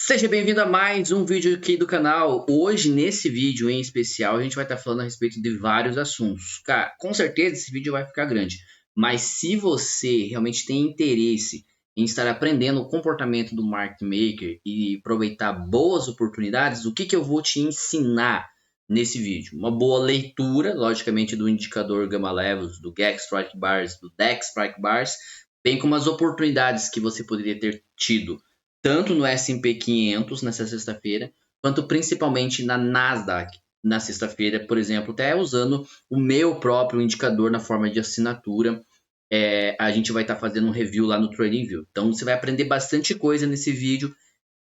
Seja bem-vindo a mais um vídeo aqui do canal. Hoje, nesse vídeo em especial, a gente vai estar falando a respeito de vários assuntos. Cara, com certeza esse vídeo vai ficar grande, mas se você realmente tem interesse em estar aprendendo o comportamento do market maker e aproveitar boas oportunidades, o que que eu vou te ensinar nesse vídeo? Uma boa leitura, logicamente, do indicador Gamma Levels, do GAC Strike Bars, do DEX Strike Bars, bem como as oportunidades que você poderia ter tido tanto no S&P 500 nessa sexta-feira, quanto principalmente na Nasdaq na sexta-feira, por exemplo, até usando o meu próprio indicador na forma de assinatura. A gente vai estar fazendo um review lá no TradingView. Então você vai aprender bastante coisa nesse vídeo.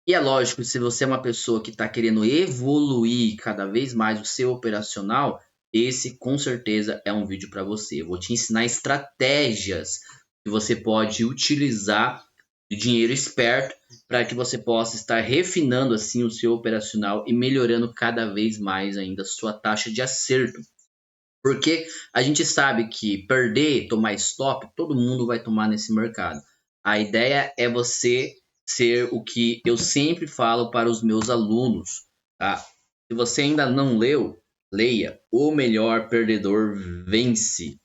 E é lógico, se você é uma pessoa que está querendo evoluir cada vez mais o seu operacional, esse com certeza é um vídeo para você. Eu vou te ensinar estratégias que você pode utilizar de dinheiro esperto para que você possa estar refinando assim o seu operacional e melhorando cada vez mais ainda a sua taxa de acerto. Porque a gente sabe que perder, tomar stop, todo mundo vai tomar nesse mercado. A ideia é você ser o que eu sempre falo para os meus alunos, tá? Se você ainda não leu, leia O Melhor Perdedor Vence,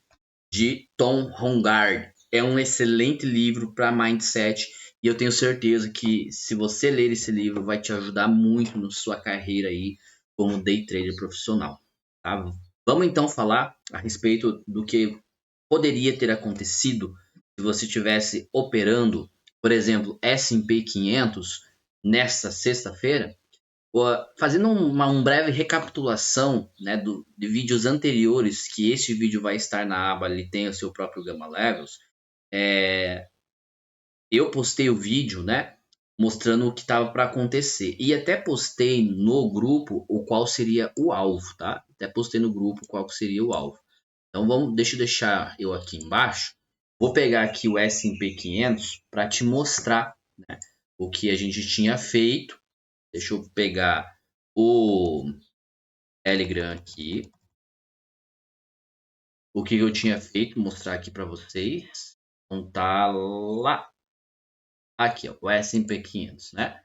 de Tom Hongard. É um excelente livro para mindset e eu tenho certeza que se você ler esse livro vai te ajudar muito na sua carreira aí como day trader profissional, tá? Vamos então falar a respeito do que poderia ter acontecido se você estivesse operando, por exemplo, S&P 500 nesta sexta-feira. Fazendo uma breve recapitulação, né, de vídeos anteriores, que este vídeo vai estar na aba, ele tem o seu próprio Gamma Levels. Eu postei o vídeo, né, mostrando o que estava para acontecer. E até postei no grupo o qual seria o alvo, tá? Até postei no grupo qual seria o alvo. Então deixa eu deixar eu aqui embaixo. Vou pegar aqui o S&P 500 para te mostrar, né, o que a gente tinha feito. Deixa eu pegar o Telegram aqui. O que eu tinha feito, mostrar aqui para vocês. Então tá lá. Aqui, ó, o S&P 500, né?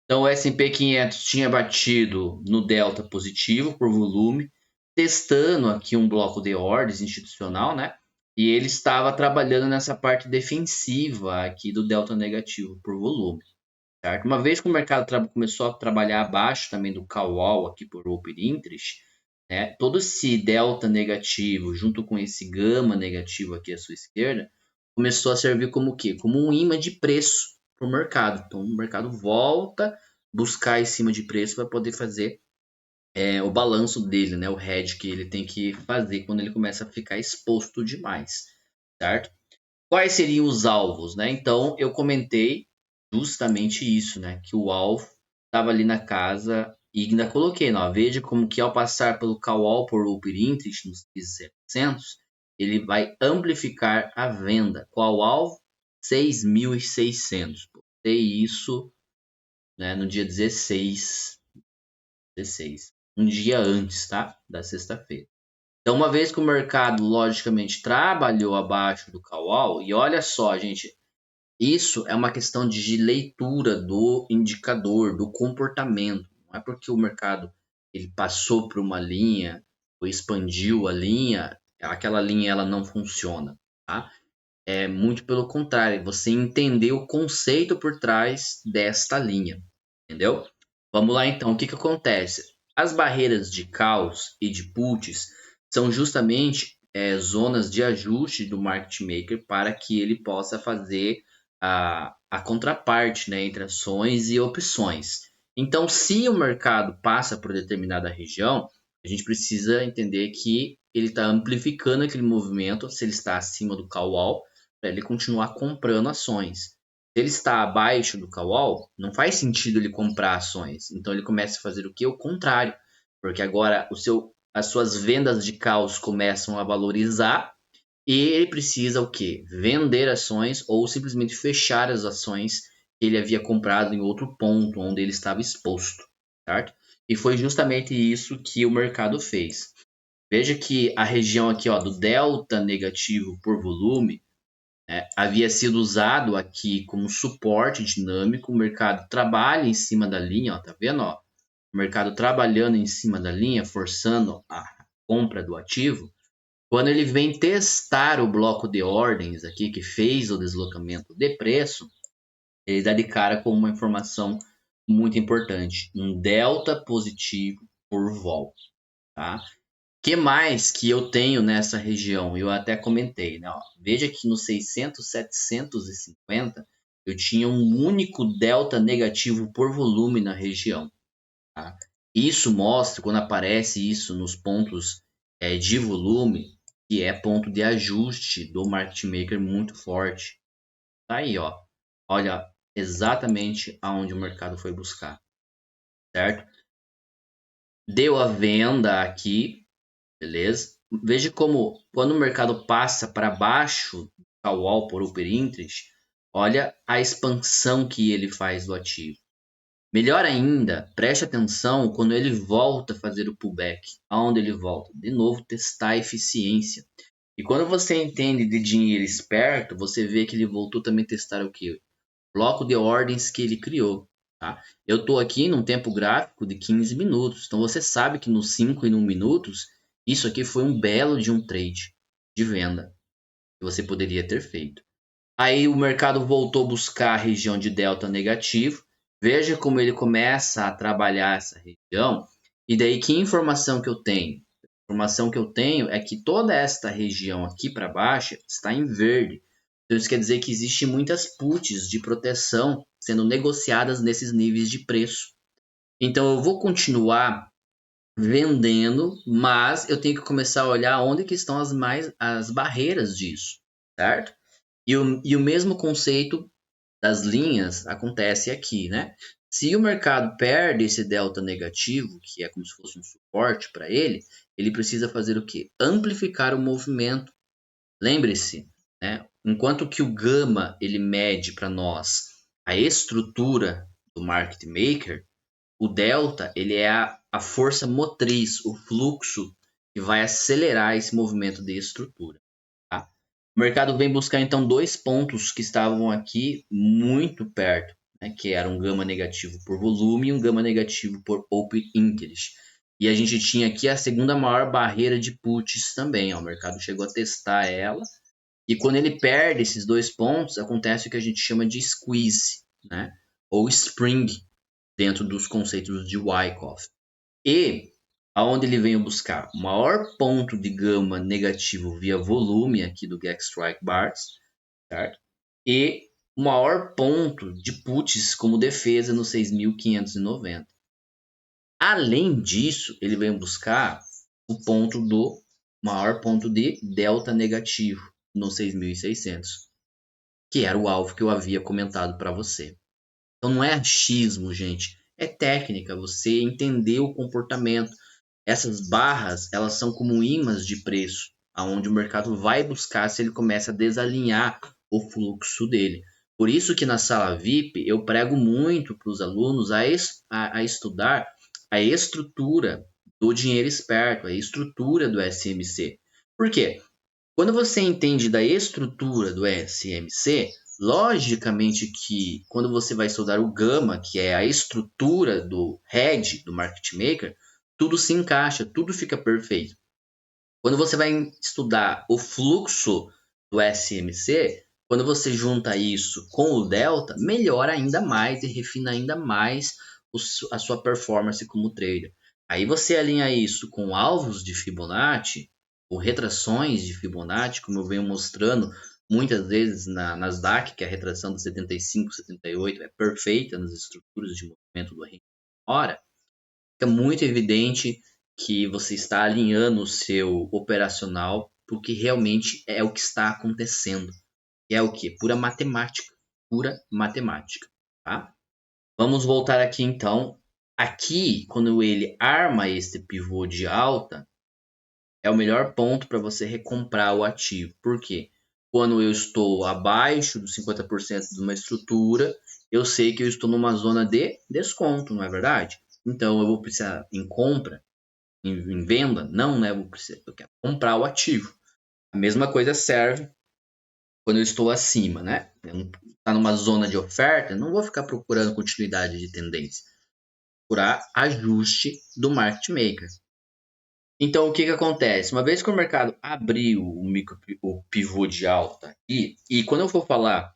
Então o S&P 500 tinha batido no delta positivo por volume, testando aqui um bloco de ordens institucional, né? E ele estava trabalhando nessa parte defensiva aqui do delta negativo por volume, certo? Uma vez que o mercado começou a trabalhar abaixo também do call aqui por open interest, né? Todo esse delta negativo junto com esse gama negativo aqui à sua esquerda começou a servir como o quê? Como um imã de preço para o mercado. Então o mercado volta buscar em cima de preço para poder fazer o balanço dele, né? O hedge que ele tem que fazer quando ele começa a ficar exposto demais, certo? Quais seriam os alvos, né? Então eu comentei justamente isso, né? Que o alvo estava ali na casa e ainda coloquei, não, veja como que ao passar pelo call por open interest nos 700, ele vai amplificar a venda. Qual alvo? 6.600. Botei isso, né, no dia 16, um dia antes, tá? Da sexta-feira. Então, uma vez que o mercado, logicamente, trabalhou abaixo do call, e olha só, gente, isso é uma questão de leitura do indicador, do comportamento. Não é porque o mercado ele passou por uma linha ou expandiu a linha, aquela linha ela não funciona, tá? É muito pelo contrário, você entender o conceito por trás desta linha, entendeu? Vamos lá então, o que que acontece? As barreiras de caos e de puts são justamente zonas de ajuste do market maker para que ele possa fazer a contraparte, né, entre ações e opções. Então, se o mercado passa por determinada região, a gente precisa entender que ele está amplificando aquele movimento, se ele está acima do call para ele continuar comprando ações. Se ele está abaixo do call, não faz sentido ele comprar ações. Então ele começa a fazer o que? O contrário. Porque agora as suas vendas de calls começam a valorizar e ele precisa o quê? Vender ações ou simplesmente fechar as ações que ele havia comprado em outro ponto onde ele estava exposto, certo? E foi justamente isso que o mercado fez. Veja que a região aqui, ó, do delta negativo por volume havia sido usado aqui como suporte dinâmico. O mercado trabalha em cima da linha, ó, tá vendo? Ó? O mercado trabalhando em cima da linha, forçando a compra do ativo. Quando ele vem testar o bloco de ordens aqui, que fez o deslocamento de preço, ele dá de cara com uma informação muito importante, um delta positivo por vol, tá? Que mais que eu tenho nessa região? Eu até comentei, né? Ó, veja que no 600, 750 eu tinha um único delta negativo por volume na região, tá? Isso mostra, quando aparece isso nos pontos de volume, que é ponto de ajuste do market maker muito forte. Tá aí, ó. Olha exatamente aonde o mercado foi buscar, certo? Deu a venda aqui, beleza? Veja como quando o mercado passa para baixo do wall por upper interest, olha a expansão que ele faz do ativo. Melhor ainda, preste atenção quando ele volta a fazer o pullback. Aonde ele volta? De novo, testar a eficiência. E quando você entende de dinheiro esperto, você vê que ele voltou também a testar o quê? Bloco de ordens que ele criou. Tá? Eu estou aqui num tempo gráfico de 15 minutos. Então você sabe que nos 5 e 1 minutos, isso aqui foi um belo de um trade de venda que você poderia ter feito. Aí o mercado voltou a buscar a região de delta negativo. Veja como ele começa a trabalhar essa região. E daí que informação que eu tenho? A informação que eu tenho é que toda esta região aqui para baixo está em verde. Então isso quer dizer que existe muitas puts de proteção sendo negociadas nesses níveis de preço. Então eu vou continuar vendendo, mas eu tenho que começar a olhar onde que estão as barreiras disso, certo? E o mesmo conceito das linhas acontece aqui, né? Se o mercado perde esse delta negativo, que é como se fosse um suporte para ele, ele precisa fazer o quê? Amplificar o movimento. Lembre-se, né? Enquanto que o gama ele mede para nós a estrutura do market maker, o delta ele é a força motriz, o fluxo que vai acelerar esse movimento de estrutura. Tá? O mercado vem buscar então dois pontos que estavam aqui muito perto, né, que era um gama negativo por volume e um gama negativo por open interest. E a gente tinha aqui a segunda maior barreira de puts também. Ó, o mercado chegou a testar ela. E quando ele perde esses dois pontos, acontece o que a gente chama de squeeze, né? Ou spring, dentro dos conceitos de Wyckoff. E aonde ele veio buscar o maior ponto de gama negativo via volume aqui do Gag Strike Bars, certo? E o maior ponto de puts como defesa no 6.590. Além disso, ele veio buscar o ponto do maior ponto de delta negativo no 6.600, que era o alvo que eu havia comentado para você. Então não é achismo, gente, é técnica, você entender o comportamento. Essas barras, elas são como ímãs de preço, aonde o mercado vai buscar se ele começa a desalinhar o fluxo dele. Por isso que na sala VIP eu prego muito para os alunos a estudar a estrutura do dinheiro esperto, a estrutura do SMC. Por quê? Quando você entende da estrutura do SMC, logicamente que quando você vai estudar o gama, que é a estrutura do head, do market maker, tudo se encaixa, tudo fica perfeito. Quando você vai estudar o fluxo do SMC, quando você junta isso com o delta, melhora ainda mais e refina ainda mais a sua performance como trader. Aí você alinha isso com alvos de Fibonacci, ou retrações de Fibonacci, como eu venho mostrando muitas vezes na Nasdaq, que a retração de 75, 78 é perfeita nas estruturas de movimento do RSI. Ora, fica muito evidente que você está alinhando o seu operacional porque realmente é o que está acontecendo. E é o que? Pura matemática. Pura matemática. Tá? Vamos voltar aqui então. Aqui, quando ele arma este pivô de alta, é o melhor ponto para você recomprar o ativo. Por quê? Quando eu estou abaixo dos 50% de uma estrutura, eu sei que eu estou numa zona de desconto, não é verdade? Então eu vou precisar em compra, em venda, não, né? Eu quero comprar o ativo. A mesma coisa serve quando eu estou acima, né? Está numa zona de oferta, não vou ficar procurando continuidade de tendência. Procurar ajuste do market maker. Então, o que acontece? Uma vez que o mercado abriu o pivô de alta e quando eu for falar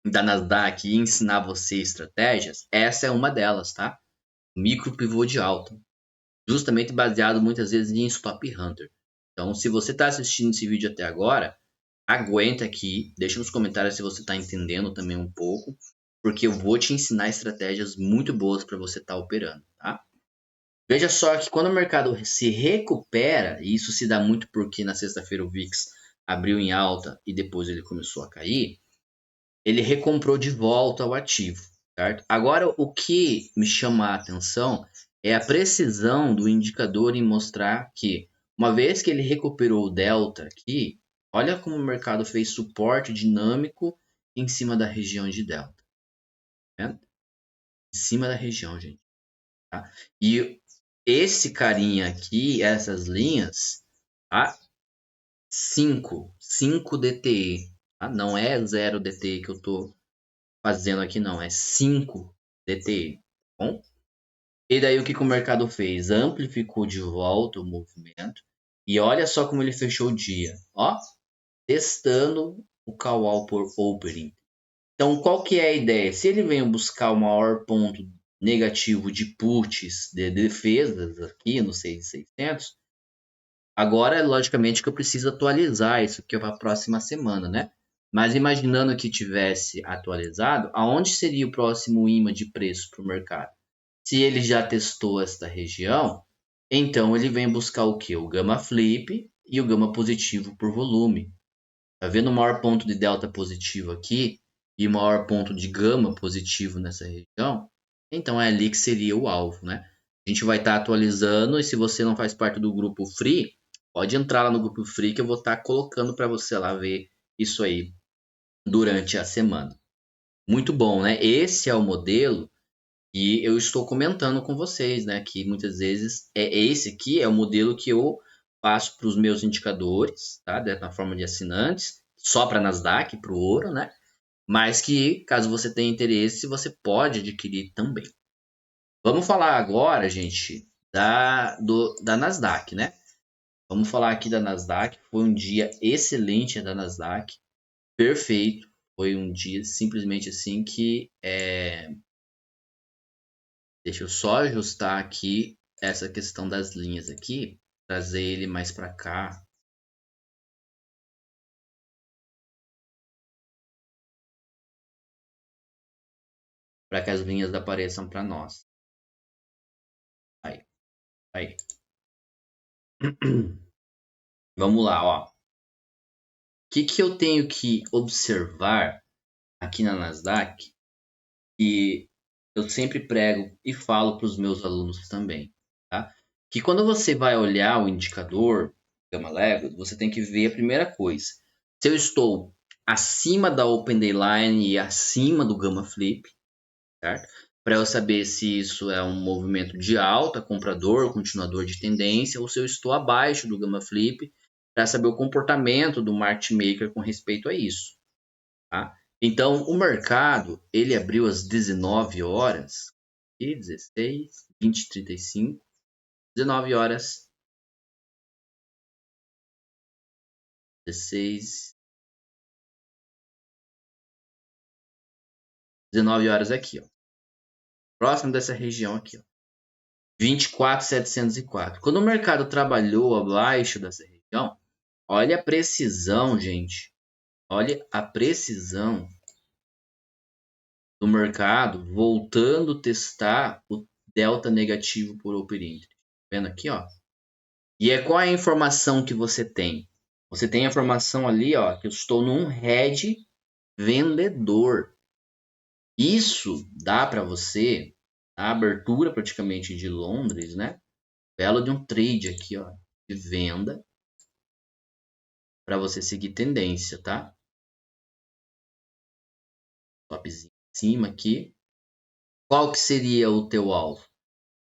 da Nasdaq e ensinar você estratégias, essa é uma delas, tá? Micro pivô de alta. Justamente baseado muitas vezes em Stop Hunter. Então, se você está assistindo esse vídeo até agora, aguenta aqui, deixa nos comentários se você está entendendo também um pouco, porque eu vou te ensinar estratégias muito boas para você estar operando, tá? Veja só que quando o mercado se recupera, e isso se dá muito porque na sexta-feira o VIX abriu em alta e depois ele começou a cair, ele recomprou de volta o ativo, certo? Agora, o que me chama a atenção é a precisão do indicador em mostrar que, uma vez que ele recuperou o delta aqui, olha como o mercado fez suporte dinâmico em cima da região de delta, né? Em cima da região, gente. Tá? E esse carinha aqui, essas linhas, tá? 5 DTE, tá? Não é 0 DTE que eu tô fazendo aqui não, é 5 DTE, tá bom? E daí o que o mercado fez? Amplificou de volta o movimento e olha só como ele fechou o dia, ó, testando o call por opening. Então, qual que é a ideia? Se ele vem buscar o maior ponto negativo de puts, de defesas aqui no 6.600, agora, logicamente, que eu preciso atualizar isso aqui para a próxima semana, né? Mas imaginando que tivesse atualizado, aonde seria o próximo imã de preço para o mercado? Se ele já testou esta região, então ele vem buscar o que? O Gamma Flip e o Gamma positivo por volume. Tá vendo o maior ponto de delta positivo aqui e o maior ponto de gama positivo nessa região? Então é ali que seria o alvo, né? A gente vai estar atualizando e se você não faz parte do grupo Free, pode entrar lá no grupo Free que eu vou estar colocando para você lá ver isso aí durante a semana. Muito bom, né? Esse é o modelo que eu estou comentando com vocês, né? Que muitas vezes esse aqui é o modelo que eu passo para os meus indicadores, tá? Na forma de assinantes, só para Nasdaq, para o ouro, né? Mas que, caso você tenha interesse, você pode adquirir também. Vamos falar agora, gente, da Nasdaq, né? Vamos falar aqui da Nasdaq. Foi um dia excelente da Nasdaq, perfeito. Foi um dia simplesmente assim que deixa eu só ajustar aqui essa questão das linhas aqui, trazer ele mais para cá. Para que as linhas apareçam para nós. Aí, aí. Vamos lá, ó. O que eu tenho que observar aqui na Nasdaq que eu sempre prego e falo para os meus alunos também, tá? Que quando você vai olhar o indicador Gamma Level, você tem que ver a primeira coisa. Se eu estou acima da Open Day Line e acima do Gamma Flip, certo? Para eu saber se isso é um movimento de alta, comprador, continuador de tendência, ou se eu estou abaixo do Gamma Flip, para saber o comportamento do market maker com respeito a isso, tá? Então, o mercado, ele abriu às 19 horas, e 16, 20, 35, 19 horas, 16, 19 horas aqui, ó. Próximo dessa região aqui, ó. 24.704. Quando o mercado trabalhou abaixo dessa região, olha a precisão, gente. Olha a precisão do mercado voltando a testar o delta negativo por open interest. Vendo aqui, ó. E qual é a informação que você tem? Você tem a informação ali, ó, que eu estou num head vendedor. Isso dá para você, a abertura praticamente de Londres, né? Belo de um trade aqui, ó, de venda para você seguir tendência, tá? Topzinho em cima aqui. Qual que seria o teu alvo?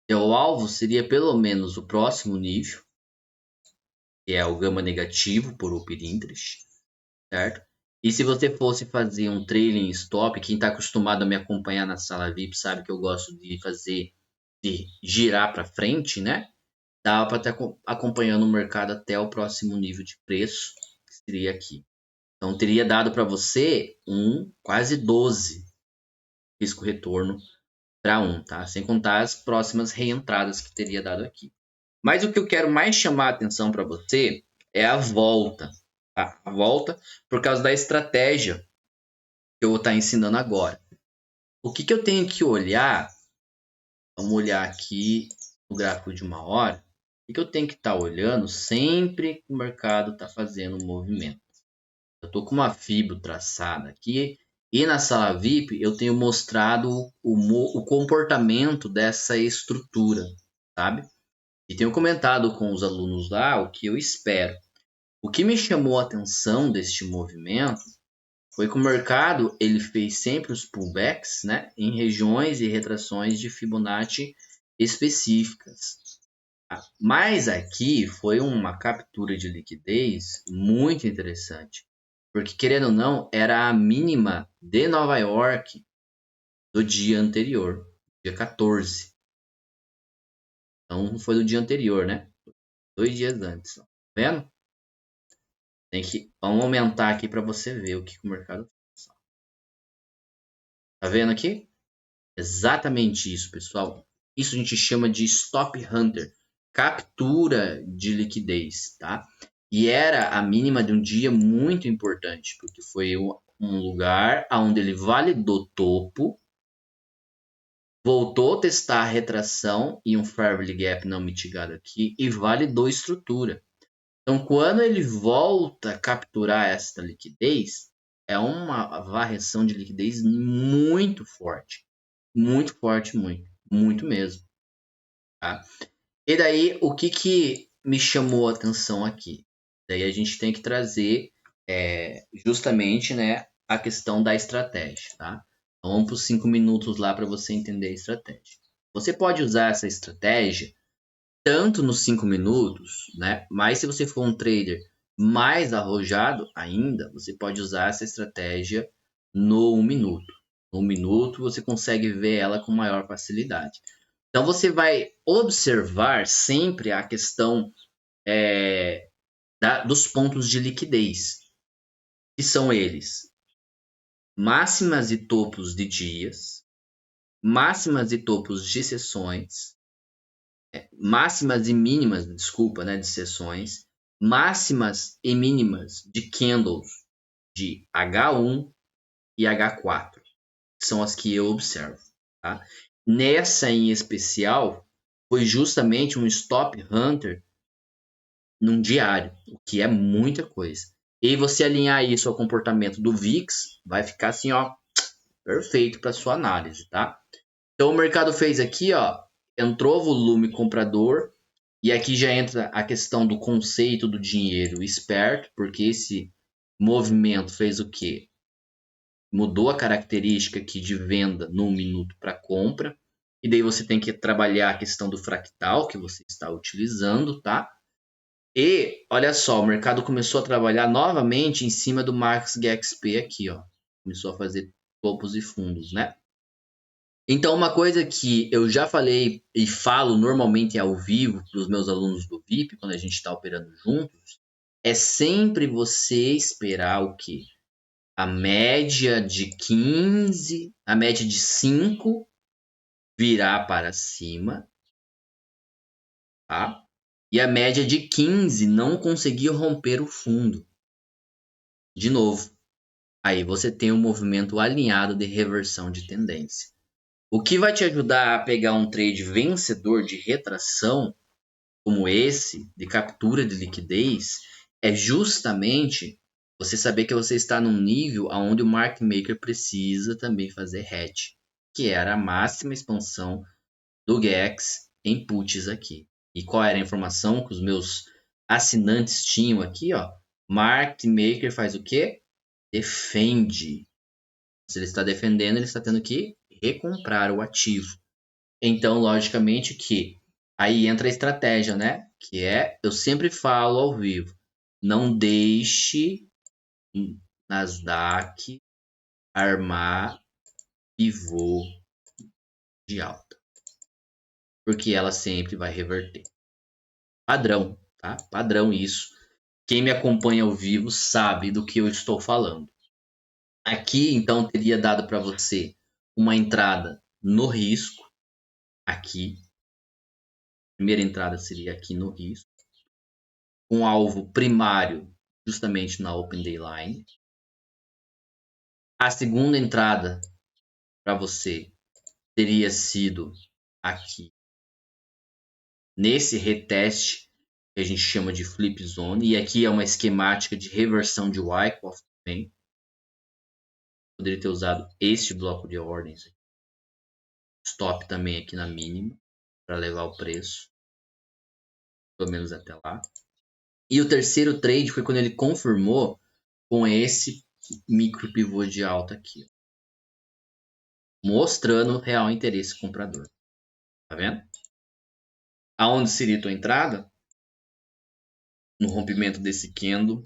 Teu alvo seria pelo menos o próximo nível, que é o gama negativo por open interest, certo? E se você fosse fazer um trailing stop, quem está acostumado a me acompanhar na sala VIP sabe que eu gosto de fazer, de girar para frente, né? Dava para estar acompanhando o mercado até o próximo nível de preço, que seria aqui. Então teria dado para você um quase 12 risco retorno para um, tá? Sem contar as próximas reentradas que teria dado aqui. Mas o que eu quero mais chamar a atenção para você é a volta, tá? A volta por causa da estratégia que eu vou estar ensinando agora. O que eu tenho que olhar? Vamos olhar aqui no gráfico de 1 hora. O que eu tenho que estar olhando sempre que o mercado está fazendo um movimento? Eu estou com uma fibra traçada aqui e na sala VIP eu tenho mostrado o comportamento dessa estrutura, sabe? E tenho comentado com os alunos lá o que eu espero. O que me chamou a atenção deste movimento foi que o mercado ele fez sempre os pullbacks, né, em regiões e retrações de Fibonacci específicas. Mas aqui foi uma captura de liquidez muito interessante, porque querendo ou não, era a mínima de Nova York do dia anterior, dia 14. Então não foi do dia anterior, né? 2 dias antes. Tá vendo? Vamos aumentar aqui para você ver o que o mercado faz. Tá vendo aqui? Exatamente isso, pessoal. Isso a gente chama de stop hunter, captura de liquidez, tá? E era a mínima de um dia muito importante, porque foi um lugar onde ele validou topo, voltou a testar a retração e um Fairley Gap não mitigado aqui e validou estrutura. Então, quando ele volta a capturar esta liquidez, é uma varreção de liquidez muito forte. Muito forte, muito mesmo. Tá? E daí, o que me chamou a atenção aqui? Daí a gente tem que trazer justamente, né, a questão da estratégia. Tá? Então, vamos para os 5 minutos lá para você entender a estratégia. Você pode usar essa estratégia tanto nos 5 minutos, né? Mas se você for um trader mais arrojado ainda, você pode usar essa estratégia no 1 minuto. No 1 minuto você consegue ver ela com maior facilidade. Então você vai observar sempre a questão dos pontos de liquidez, que são eles: máximas e topos de dias, máximas e topos de sessões, máximas e mínimas, desculpa, né, de sessões, máximas e mínimas de candles de H1 e H4, que são as que eu observo. Tá? Nessa em especial, foi justamente um stop hunter num diário, o que é muita coisa. E você alinhar isso ao comportamento do VIX, vai ficar assim, ó, perfeito para sua análise, tá? Então o mercado fez aqui, ó, entrou volume comprador, e aqui já entra a questão do conceito do dinheiro esperto, porque esse movimento fez o quê? Mudou a característica aqui de venda no 1 minuto para compra, e daí você tem que trabalhar a questão do fractal que você está utilizando, tá? E olha só, o mercado começou a trabalhar novamente em cima do Max GXP aqui, ó. Começou a fazer topos e fundos, né? Então, uma coisa que eu já falei e falo normalmente ao vivo para os meus alunos do VIP, quando a gente está operando juntos, é sempre você esperar o quê? A média de 15, a média de 5 virar para cima, tá? E a média de 15 não conseguir romper o fundo. De novo, aí você tem um movimento alinhado de reversão de tendência. O que vai te ajudar a pegar um trade vencedor de retração como esse, de captura de liquidez, é justamente você saber que você está num nível onde o market maker precisa também fazer hedge, que era a máxima expansão do GEX em puts aqui. E qual era a informação que os meus assinantes tinham aqui? Ó? Market maker faz o quê? Defende. Se ele está defendendo, ele está tendo que recomprar o ativo. Então, logicamente que aí entra a estratégia, né? Que é, eu sempre falo ao vivo, não deixe Nasdaq armar pivô de alta, porque ela sempre vai reverter. Padrão, tá? Padrão isso. Quem me acompanha ao vivo sabe do que eu estou falando. Aqui, então, teria dado para você uma entrada no risco. Aqui. Primeira entrada seria aqui no risco. Um alvo primário, justamente na Open Day Line. A segunda entrada para você teria sido aqui. Nesse reteste, que a gente chama de Flip Zone. E aqui é uma esquemática de reversão de Wyckoff também. Poderia ter usado este bloco de ordens. Stop também aqui na mínima, para levar o preço. Pelo menos até lá. E o terceiro trade foi quando ele confirmou com esse micro pivô de alta aqui. Mostrando real interesse comprador. Tá vendo? Aonde seria a tua entrada? No rompimento desse candle.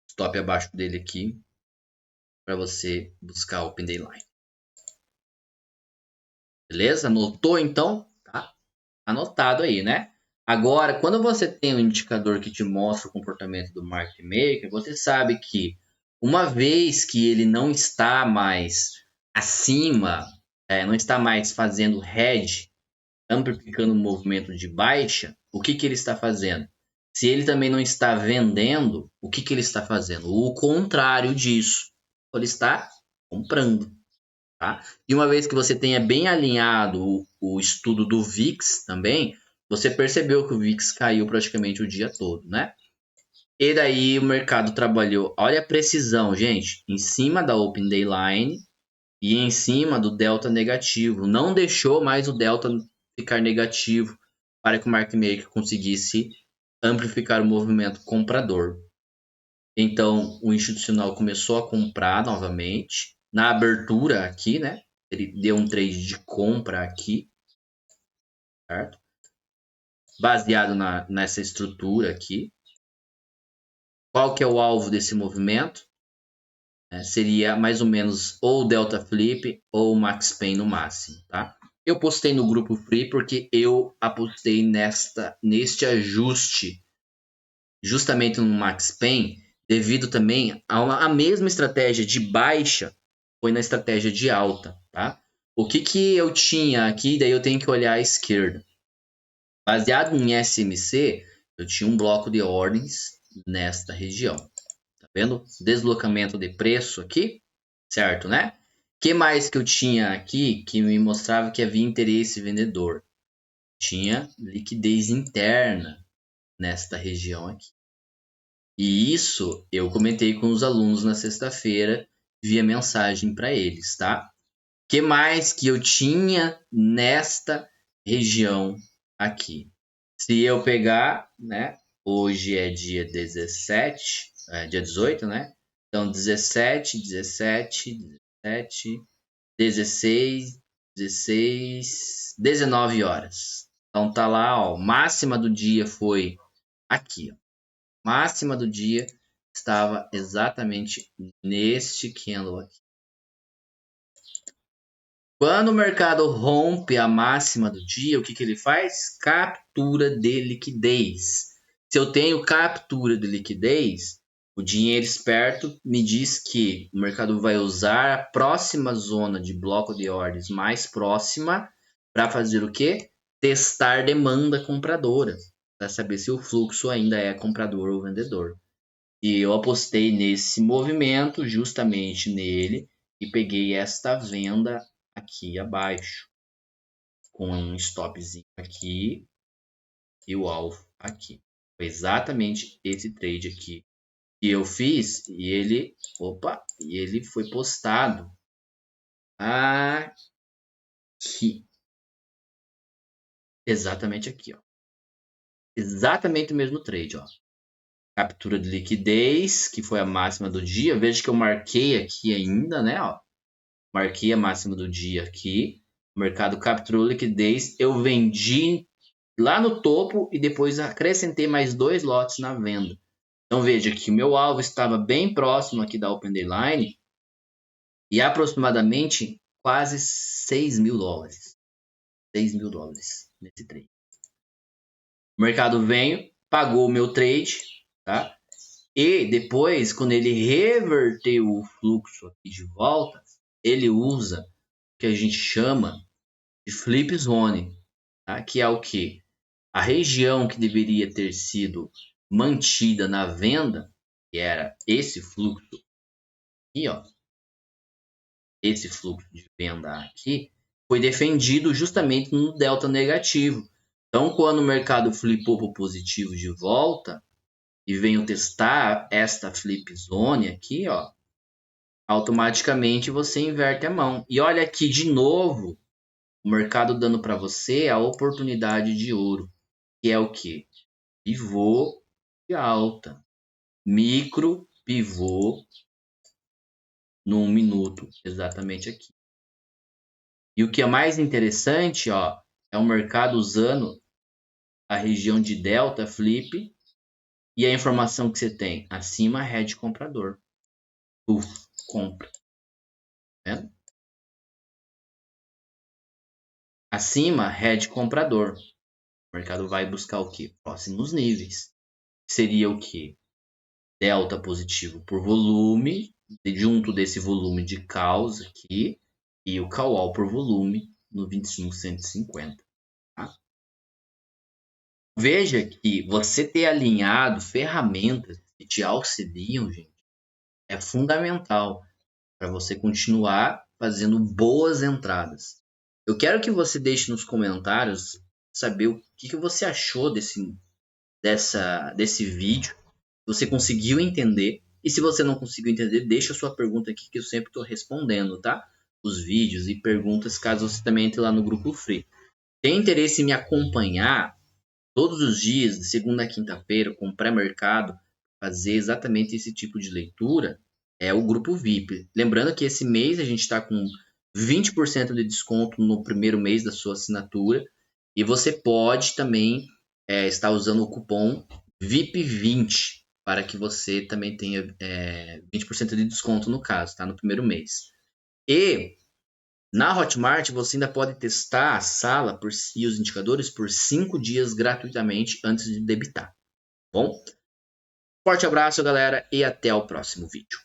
Stop abaixo dele aqui. Para você buscar o Open Day Line. Beleza? Anotou então? Tá anotado aí, né? Agora, quando você tem um indicador que te mostra o comportamento do market maker, você sabe que uma vez que ele não está mais acima, não está mais fazendo hedge, amplificando o movimento de baixa, o que ele está fazendo? Se ele também não está vendendo, o que ele está fazendo? O contrário disso. Ele está comprando. Tá? E uma vez que você tenha bem alinhado o estudo do VIX também, você percebeu que o VIX caiu praticamente o dia todo, né? E daí o mercado trabalhou, olha a precisão, gente, em cima da Open Day Line e em cima do delta negativo. Não deixou mais o delta ficar negativo para que o market maker conseguisse amplificar o movimento comprador. Então, o institucional começou a comprar novamente. Na abertura aqui, né? Ele deu um trade de compra aqui, certo? Baseado nessa estrutura aqui. Qual que é o alvo desse movimento? Seria mais ou menos ou Delta Flip ou Max Pain no máximo, tá? Eu postei no grupo Free porque eu apostei neste ajuste justamente no Max Pain, devido também a mesma estratégia de baixa foi na estratégia de alta, tá? O que eu tinha aqui, daí eu tenho que olhar à esquerda. Baseado em SMC, eu tinha um bloco de ordens nesta região. Tá vendo? Deslocamento de preço aqui, certo, né? O que mais que eu tinha aqui que me mostrava que havia interesse vendedor? Tinha liquidez interna nesta região aqui. E isso eu comentei com os alunos na sexta-feira via mensagem para eles, tá? O que mais que eu tinha nesta região aqui? Se eu pegar, né? Hoje é dia 17, dia 18, né? Então 17, 16, 19 horas. Então tá lá, ó, máxima do dia foi aqui, ó. Máxima do dia estava exatamente neste candle aqui. Quando o mercado rompe a máxima do dia, o que ele faz? Captura de liquidez. Se eu tenho captura de liquidez, o dinheiro esperto me diz que o mercado vai usar a próxima zona de bloco de ordens mais próxima para fazer o quê? Testar demanda compradora, para saber se o fluxo ainda é comprador ou vendedor. E eu apostei nesse movimento, justamente nele, e peguei esta venda aqui abaixo, com um stopzinho aqui e o alvo aqui. Foi exatamente esse trade aqui que eu fiz e ele foi postado aqui. Exatamente aqui, ó. Exatamente o mesmo trade, ó. Captura de liquidez, que foi a máxima do dia. Veja que eu marquei aqui ainda, né, ó. Marquei a máxima do dia aqui. O mercado capturou liquidez. Eu vendi lá no topo e depois acrescentei mais 2 lotes na venda. Então veja que o meu alvo estava bem próximo aqui da Open Line e aproximadamente quase 6 mil dólares. 6 mil dólares nesse trade. O mercado veio, pagou o meu trade, tá? E depois, quando ele reverteu o fluxo aqui de volta, ele usa o que a gente chama de flip zone, tá? Que é o que? A região que deveria ter sido mantida na venda, que era esse fluxo aqui, ó, esse fluxo de venda aqui, foi defendido justamente no delta negativo. Então, quando o mercado flipou para o positivo de volta e veio testar esta flip zone aqui, ó, automaticamente você inverte a mão. E olha aqui de novo, o mercado dando para você a oportunidade de ouro, que é o que? Pivô de alta, micro pivô num minuto, exatamente aqui. E o que é mais interessante, ó, é o mercado usando a região de delta flip e a informação que você tem acima, head comprador. Uf, compra. Tá vendo? Acima, head comprador. O mercado vai buscar o quê? Próximos níveis. Seria o quê? Delta positivo por volume, junto desse volume de caos aqui, e o call por volume no 25.150. Tá? Veja que você ter alinhado ferramentas que te auxiliam, gente, é fundamental para você continuar fazendo boas entradas. Eu quero que você deixe nos comentários saber o que você achou desse vídeo. Você conseguiu entender? E se você não conseguiu entender, deixa a sua pergunta aqui que eu sempre estou respondendo, tá? Os vídeos e perguntas, caso você também entre lá no grupo free. Tem interesse em me acompanhar todos os dias, de segunda a quinta-feira, com pré-mercado, fazer exatamente esse tipo de leitura? É o grupo VIP. Lembrando que esse mês a gente está com 20% de desconto no primeiro mês da sua assinatura. E você pode também estar usando o cupom VIP20 para que você também tenha 20% de desconto no caso, tá? No primeiro mês. E na Hotmart você ainda pode testar a sala e os indicadores por 5 dias gratuitamente antes de debitar. Bom? Forte abraço, galera, e até o próximo vídeo.